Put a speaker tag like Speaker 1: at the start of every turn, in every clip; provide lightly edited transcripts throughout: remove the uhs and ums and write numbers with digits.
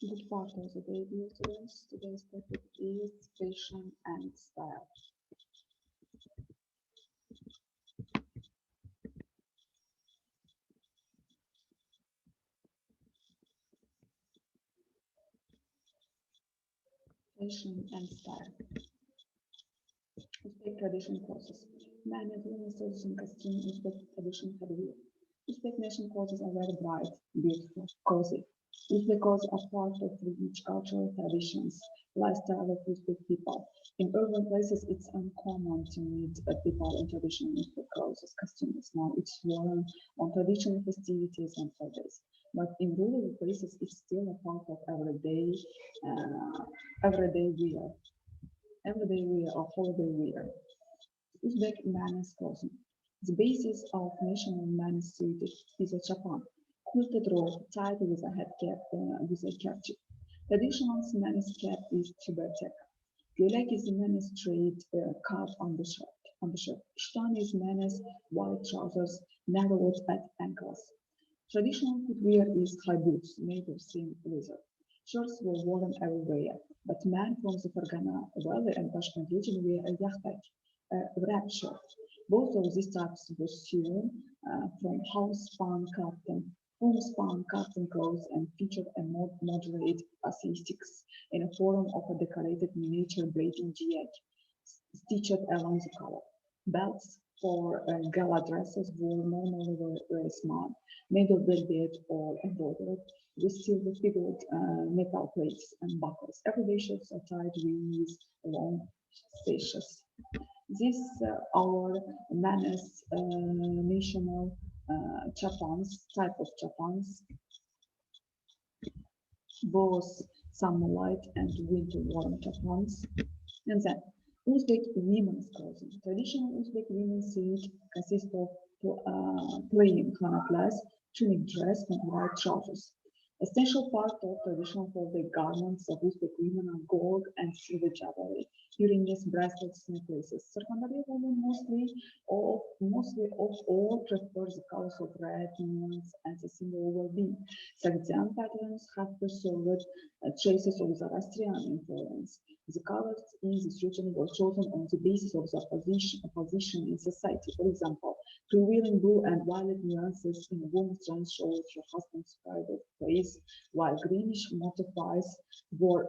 Speaker 1: Good part of the day, dear students. Today's topic is fashion and style. Fashion and style. Uzbek tradition clothes. Many of women's tradition costume Uzbek tradition headwear. Uzbek nation clothes are very bright, beautiful, cozy. Uzbek clothes are part of rich cultural traditions, lifestyle of Uzbek people. In urban places, it's uncommon to meet people in traditional Uzbek clothes, costumes. Now it's worn on traditional festivities and holidays. But in rural places, it's still a part of everyday wear, everyday wear or holiday wear. Uzbek men's clothing. The basis of national men's suit is a chapan, quilted robe tied with a head cap with a kerchief. Traditional men's cap is tubertek. Gölek is men's straight cut on the shirt. Shtan is men's white trousers narrowed at ankles. Traditional footwear is high boots made of thin leather. Shirts were worn everywhere, but men from the Fergana Valley and Tashkent region wear a yahtak, a wrap shirt. Both of these types were sewn from homespun cotton clothes and featured a moderate aesthetics in a form of a decorated miniature braiding jiyak stitched along the collar. Belts for gala dresses were normally very small, made of velvet or embroidered with silver figured metal plates and buckles. Everyday shirts are tied with long sashes. This our Manus national chapans, type of chapans, both summer light and winter warm chapans. And then Uzbek women's clothing. Traditional Uzbek women's suit consists of plain khanatlas, tunic dress, and white trousers. Essential part of traditional folded garments of Uzbek women are gold and silver jewelry, earrings, bracelets, necklaces. Surkhandali women mostly of all prefer the colors of red, nuance, as a symbol of well-being. Sagittarian patterns have preserved traces of Zoroastrian influence. The colors in this region were chosen on the basis of their position in society. For example, prevailing blue and violet nuances in a woman's dress shows her husband's private place, while greenish motifs were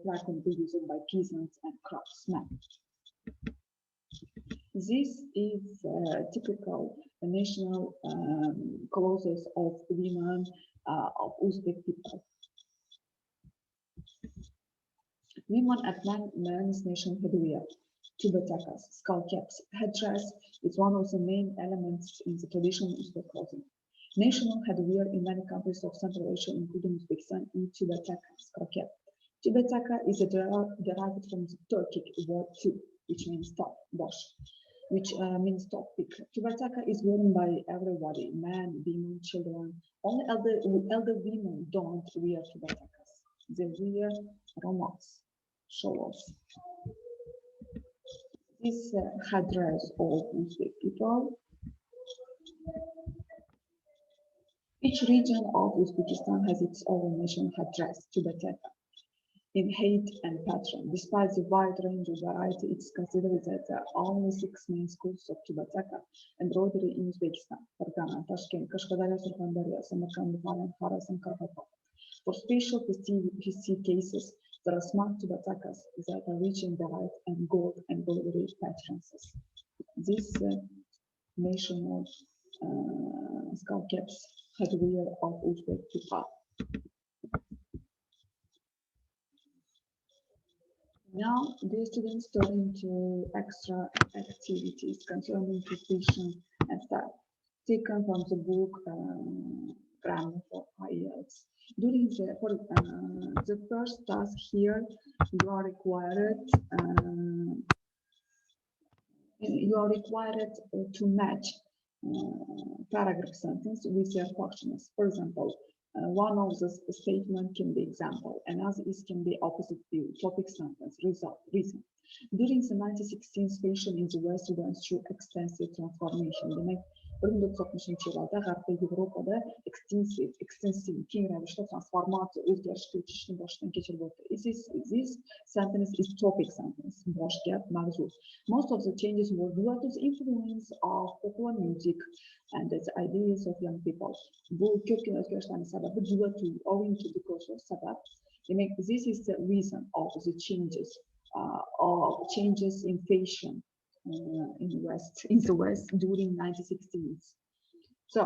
Speaker 1: frequently used by peasants and craftsmen. This is typical national clothes of women of Uzbek people. Women at men's nation headwear, tubatakas, skull caps, headdress is one of the main elements in the traditional Uzbek clothing. National headwear in many countries of Central Asia, including Uzbekistan, is tubataka, skull cap. Tubataka is derived from the Turkic word tube, which means top, wash, which means top pick. Tubataka is worn by everybody, men, women, children. Only elder women don't wear tubatakas. They wear romans, show-offs. This headdress of Uzbek people. Each region of Uzbekistan has its own national headdress, tubataka, in height and pattern. Despite the wide range of variety, it's considered that there are only 6 main schools of tubataka embroidery in Uzbekistan: Fergana, Tashkent, Kashkadarya, Surkhandarya, Samarkand, Bukhara, Kharas, and Karpata. For special festive cases, there are smart tubatakas that are rich in white and gold embroidery patterns. These national skull caps headwear of Uzbek people. Now, the students turn to extra activities concerning precision and style, taken from the book Grammar for IELTS. During the first task here, you are required uh, to match paragraph sentence with their functions. For example, one of the statement can be example, another is can be opposite view, topic sentence, result, reason. During the 1916 fashion in the West went through extensive transformation. 1960-yillarda G'arbda Yevropada ekstensiv keng ravishda transformatsiya o'zgarish ko'chishni boshdan kechirib o'tdi. This sentence is topic sentence, bosh gap, mavzu. Most of the changes were due to the influence of popular music and the ideas of young people. Bu ko'pgina o'zgarishlarning sababi due to, owing to, because of sabab. Demak, this is the reason of the changes in fashion in the West during 1960s. So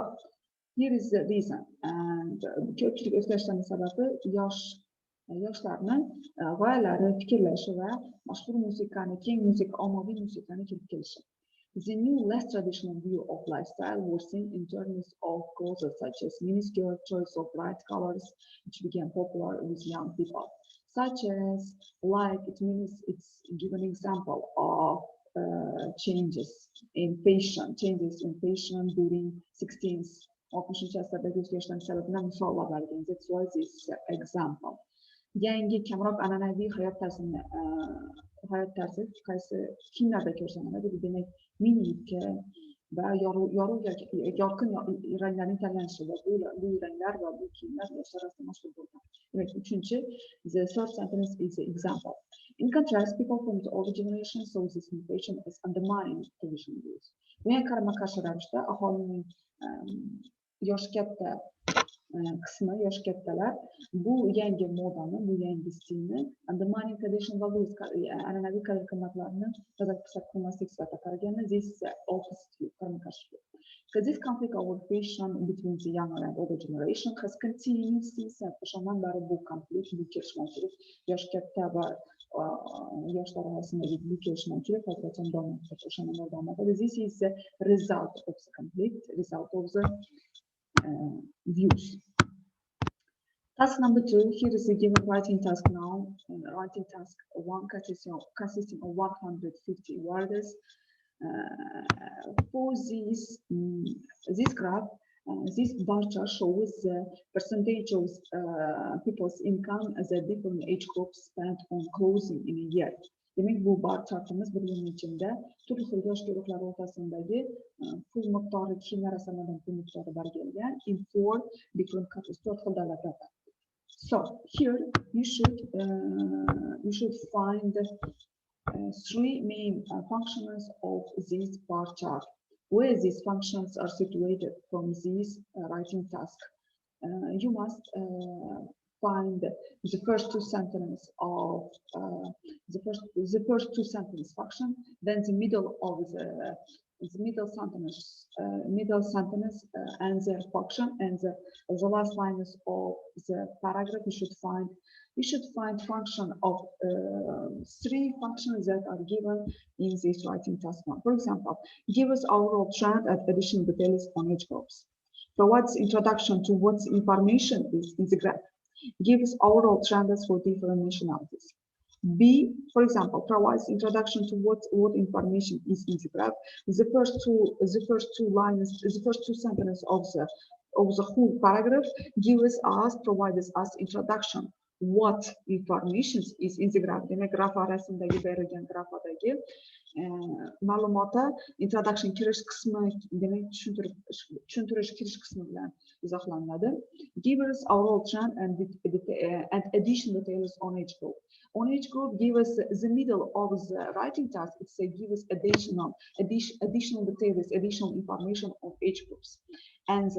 Speaker 1: here is the reason, and ko'pchilik o'zgarishlarning sababi yoshlarni g'oyalari, fikrlashi va mashhur musiqani, keng ommaviy musiqani kelib kelishi. The new, less traditional view of lifestyle was seen in terms of causes such as minuscule choice of bright colors, which became popular with young people. Such as, like, it's give an example of changes in fashion during 16th. That's why this example. Yangi kamroq an'anaviy hayot tarzi qaysi kiyimlarda ko'rsatiladi? Demak, mini yubka va yorqin ranglarning tanlanishi va bu ranglar va bu kiyimlar yoshlar orasida mashhur bo'lgan. Demak, uchinchi, the third sentence is the example. In contrast, people from the older generation saw this innovation as undermining traditional views. Bunga qarama-qarshi ravishda aholining yosh kattalar bu yangi modani, bu yangi stilni undermining traditional values, an'anaviy qadr-qimmatlarni nazarda qilmaslik sifatida qaraganda, this opposite view, qarama-qarshi. Because this conflict over fashion between the younger and older generation has continued since o'shandan beri bu konflikt, bu kelishmovchilik yosh katta va yoshlar orasidagi bu kelishmovchilik hozirgacha davom etmoqda, o'shandan beri davom etadi. This is the result of the conflict, result of the views. Task number 2, here is a given writing task now. Writing task 1 consisting of 150 words. For this graph, this bar chart shows the percentage of people's income as a different age groups spent on clothing in a year. Demek bu bar chartimiz bir yilning ichida turli xil yosh guruhlari o'rtasidagi pul miqdori, kiyimlar asalaridan pul miqdori belgilangan in 4 different countries, 4 xil davlatlarda. So here you should find 3 main functions of this bar chart. Where these functions are situated from this writing task. You must find the first 2 sentences of the first 2 sentence function, then the middle of the middle sentence and their function, and the last lines of the paragraph. You should find function of 3 functions that are given in this writing task 1. For example, give us overall trend and additional details on age groups. Provides introduction to what information is in the graph. Give us overall trends for different nationalities. B, for example, provides introduction to what information is in the graph. The first two lines, the first 2 sentences of the whole paragraph provides us introduction. What information is in the graph? Demek, graf arasındagi berilgan grafadagi ma'lumotlar introduction kirish qismi, demek tushuntirish kirish qismi bilan izohlanadi. Give us overall trend and additional details on age group. On age group, give us the middle of the writing task. It's give us additional details, additional information on age groups. And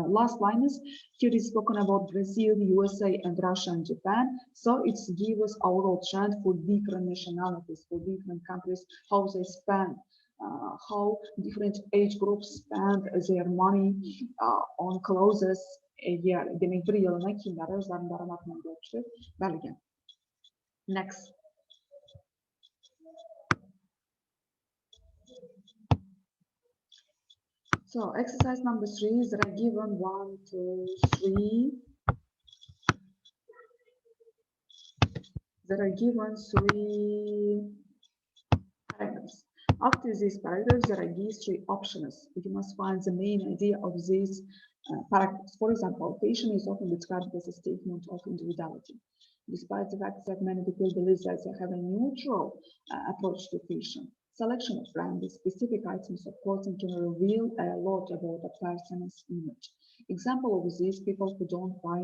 Speaker 1: last line is here is spoken about Brazil, USA, and Russia and Japan. So it's give us overall trend for different nationalities, for different countries, how they spend, how different age groups spend their money on clothes a year. Demek, bir yilni kiyimlari o'zlarining daromadidan bo'lishni belgilagan. Next. So exercise number 3 is that are given 1, 2, 3. There are given 3 paragraphs. After these paragraphs, there are these 3 options. You must find the main idea of these paragraphs. For example, fashion is often described as a statement of individuality. Despite the fact that many people believe that they have a neutral approach to fashion. Selection of branded specific items of clothing can reveal a lot about a person's image. Example of these people who don't buy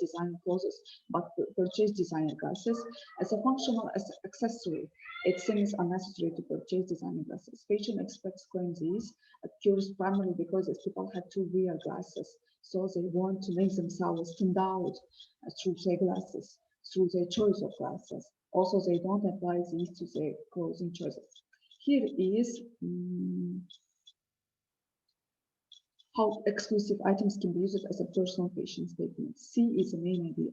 Speaker 1: designer clothes but purchase designer glasses as a functional accessory. It seems unnecessary to purchase designer glasses. Fashion experts claim this occurs primarily because as people have to wear glasses, so they want to make themselves stand out through their glasses, through their choice of glasses. Also, they don't apply these to their clothing choices. Here is how exclusive items can be used as a personal fashion statement. C is the main idea.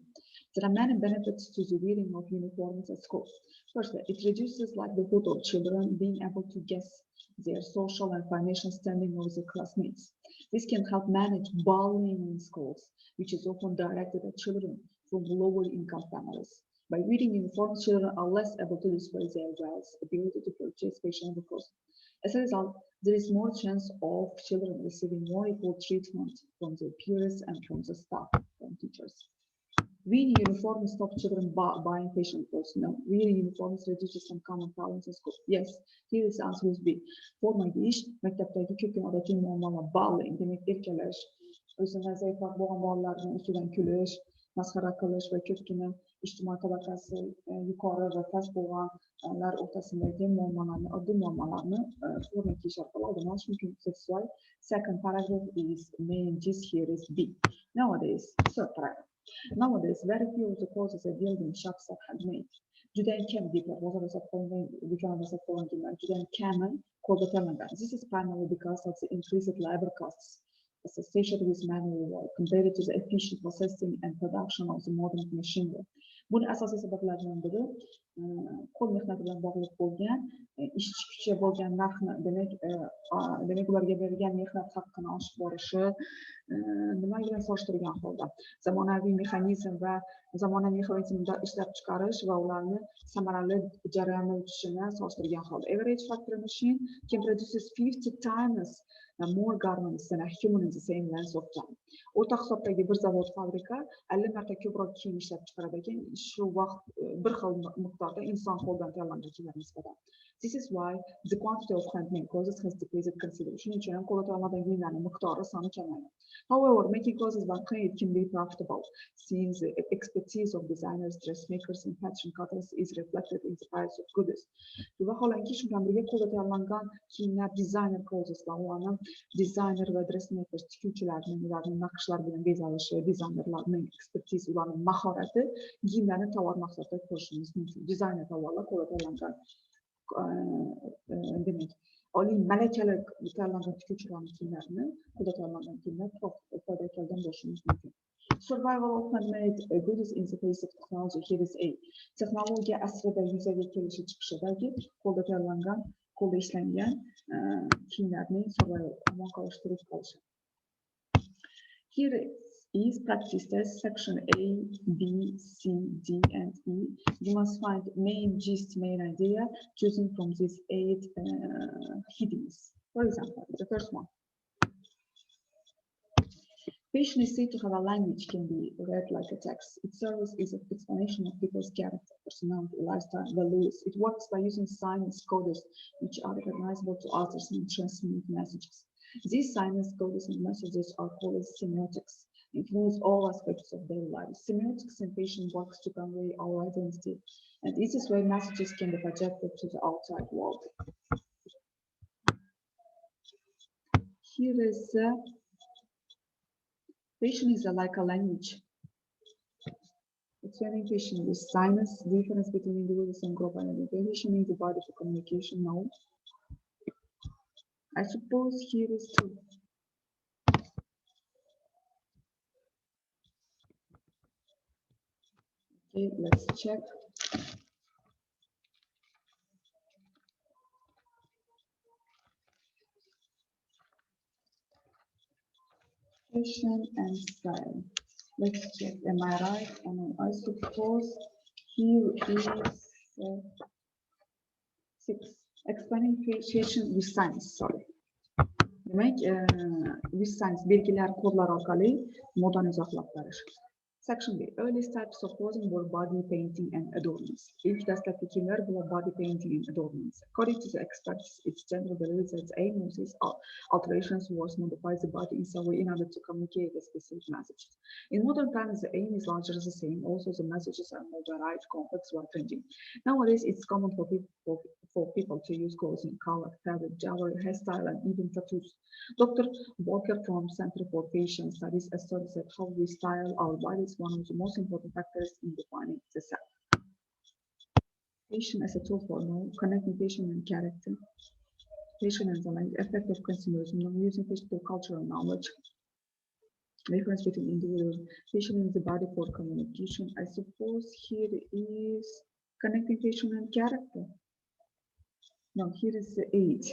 Speaker 1: There are many benefits to the wearing of uniforms at school. Firstly, it reduces likelihood of children being able to guess their social and financial standing of their classmates. This can help manage bullying in schools, which is often directed at children from lower income families. By wearing uniforms, children are less able to display their wealth, ability to purchase fashionable clothes. As a result, there is more chance of children receiving more equal treatment from their peers and from the staff and teachers. Wearing uniforms stop children buying fashion clothes. No, wearing uniforms reduces some common problems in school. Yes, here is answer is B. Formaydi ish, maktabdagi ko'pgina odatiy muammolar bullying, demak erkalash, o'zini zaifroq bo'lgan bolalarni ustidan kulish, masxara qilish va ko'pgina ijtimoiy tabaqasi yuqori va past bo'lganlar o'rtasidagi muammolarni, oddiy muammolarni forma kiyish orqali oldini olish mumkin. That's why second paragraph is main gist here is B. Nowadays, third paragraph. Nowadays, very few of the clothes available in shops are handmade. Judayam kam deydilar, bozorda sotib do'konda sotib olingan judayam kami qo'lda tayyorlangan. This is primarily because of the increased labor costs associated with manual work compared to the efficient processing and production of the modern machinery. Buni asosiy sabablaridan biri qo'l mehnati bilan bog'liq bo'lgan ishchi kuchi bo'lgan narxni, demak ularga berilgan mehnat haqqini oshib borishi nima bilan solishtirgan holda zamonaviy mexanizm va zamonaviy mexanizmda ishlab chiqarish va ularni samarali jarayonda o'tishini solishtirgan holda. Average factory machine can produce 50 times more garments than a human in the same length of time. O'rta hisobdagi bir zavod fabrika 50 marta ko'proq kiyim ishlab chiqaradi ekan, shu vaqt bir xil miqdorda inson qo'ldan tayyorlanuvchilar nisbatan. This is why the quantity of handmade clothes has decreased considerably. Shuning uchun ham qo'lda tayyorlangan kiyimlarning miqdori soni kamaydi. However, making clothes by hand can be profitable since the expertise of designers, dressmakers, and pattern cutters is reflected in the price of goods. Vaholanki shu bilan birga qo'lda tayyorlangan kiyimlar dizayner clothes va ularni dizayner va dressmaker tikuvchilarning ularning naqshlar bilan bezalishi, dizaynerlarning ekspertiz, ularning mahorati kiyimlarni tovar mahsulotida ko'rishimiz mumkin. Dizayner tovarlar qo'lda tayyorlangan demak oliy malakali tayyorlangan tikuvchilarning kiyimlarini qo'lda tayyorlangan kiyimlar foyda kelgan bo'lishimiz mumkin. Survival of handmade goods in the face of technology. Here is A. Texnologiya asrida yuzaga kelishi chiqishidagi qo'lda tayyorlangan, qo'lda ishlangan kiyimlarning omon qolish, tirik qolishi. Here is practice test section A, B, C, D, and E. You must find main gist, main idea, choosing from these 8 headings. For example, the first one. Fashion is said to have a language can be read like a text. Its service is an explanation of people's character, personality, lifestyle, values. It works by using signs, codes, which are recognizable to others and transmit messages. These signs, codes, and messages are called semiotics. It includes all aspects of daily life. Semiotics in fashion works to convey our identity, and this is where messages can be projected to the outside world. Here is fashion is like a language. Explaining fashion with signs, difference between individuals and group identity. Fashion is divided for communication now. I suppose here is true. Okay, let's check. Fashion and style. Let's check. Am I right? I suppose here is 6. Explaining fashion with signs. Sorry. Demak, with signs belgilar, kodlar orqali modani izohlab berish. Section B. Earliest types of posing were body painting and adornments. İlk destekteki var body painting and adornments. According to the experts, its general believes that its aim was its alterations was modify the body in some way in order to communicate a specific message. In modern times, the aim is largely the same. Also, the messages are more varied, complex, wide ranging. Nowadays, it's common for people to use clothing, color, fabric, jewelry, hairstyle, and even tattoos. Dr. Walker from Center for Fashion Studies asserts that how we style our body is one of the most important factors in defining the self. Fashion as a tool for connecting fashion and character. Fashion and the effect of consumerism, using fashion for cultural knowledge. Difference between individual fashion and the body for communication. I suppose here is connecting fashion and character. No, here is the age.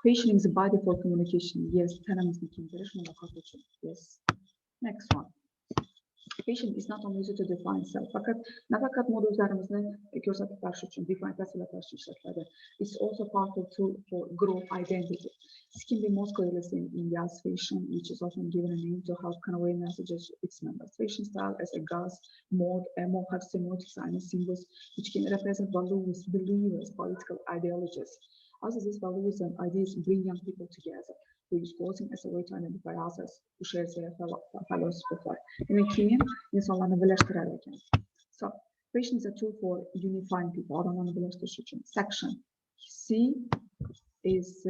Speaker 1: Fashion is the body for communication. Yes, yes. Next one. Fashion is not only used to define self. Ne fakat moda üzərimizdə göstərmək üçün, define təsvirlər işlətləri. It's also part of tool for group identity. This can be most clearly seen in India's fashion, which is often given a name to help convey messages to its members. Fashion style as a gas, mode, more have semiotic signs and symbols, which can represent values, beliefs, political ideologies. Also, these values and ideas bring young people together. We use clothing as a way to identify others who share their philosophy. Demek insanlarla birleştirerek. So, fashion is a tool for unifying people. Adamlarla birleştirici için. Section C is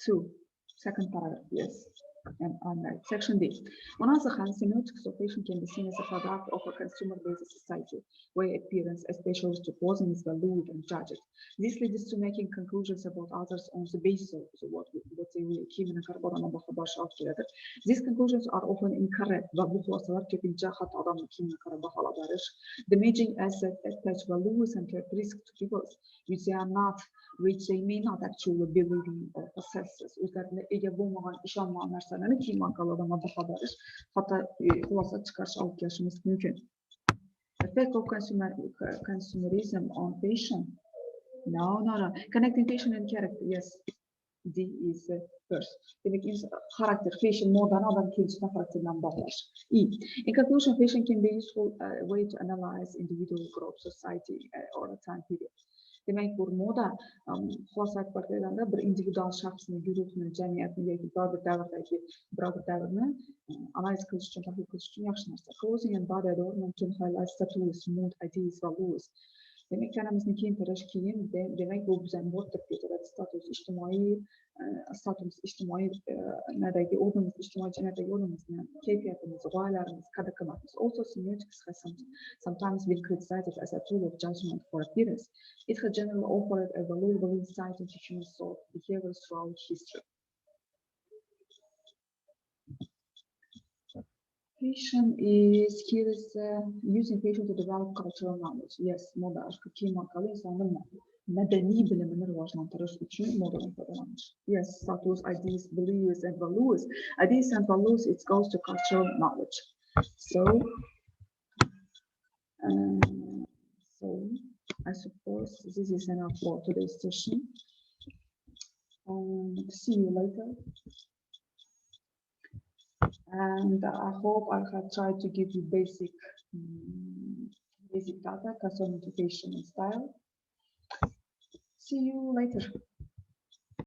Speaker 1: 2. Second paragraph, yes. And on that. Section D. مناسخاً, semiotics of fashion can be seen as a product of a consumer-based society, where appearance, especially to posing, is valued and judged. This leads to making conclusions about others on the basis of what they will keep in a together. These conclusions are often incorrect, damaging as that attach values and characteristics to people which they may not actually believe in or possess. Effect of consumerism on fashion. No. Connecting fashion and character. Yes, D is first. Demek character, fashion modan adam kendisine karakterinden bağlar. E. In conclusion, fashion can be a useful way to analyze individual group, society, or a time period. Demek bu moda xulosat barganda bir individual shaxsni, guruhni, jamiyatni yoki biror bir davrni analiz qilish uchun, tahlil qilish uchun yaxshi narsa. Clothing and body adornment can highlight status, mood, ideas, values. Demek kanalımızın demek bu bizden mutlak bir status ijtimoiy nadagi o'rnimiz, ijtimoiy jamiyatdagi o'rnimizni, kayfiyatimiz, g'oyalarimiz, qadr-qimmatimiz. Also, semiotics has sometimes been criticized as a tool of judgment for appearance. It has generally offered a valuable insight into human thought behaviors throughout history. Fashion is using fashion to develop cultural knowledge. Yes, moda какие маркалы insanın medeni bilimini rivajlandırır için modadan faydalanır. Yes, status, ideas, beliefs, and values. Ideas and values, it goes to cultural knowledge. So I suppose this is enough for today's session. See you later. And I hope I have tried to give you basic data concerning fashion and style. See you later.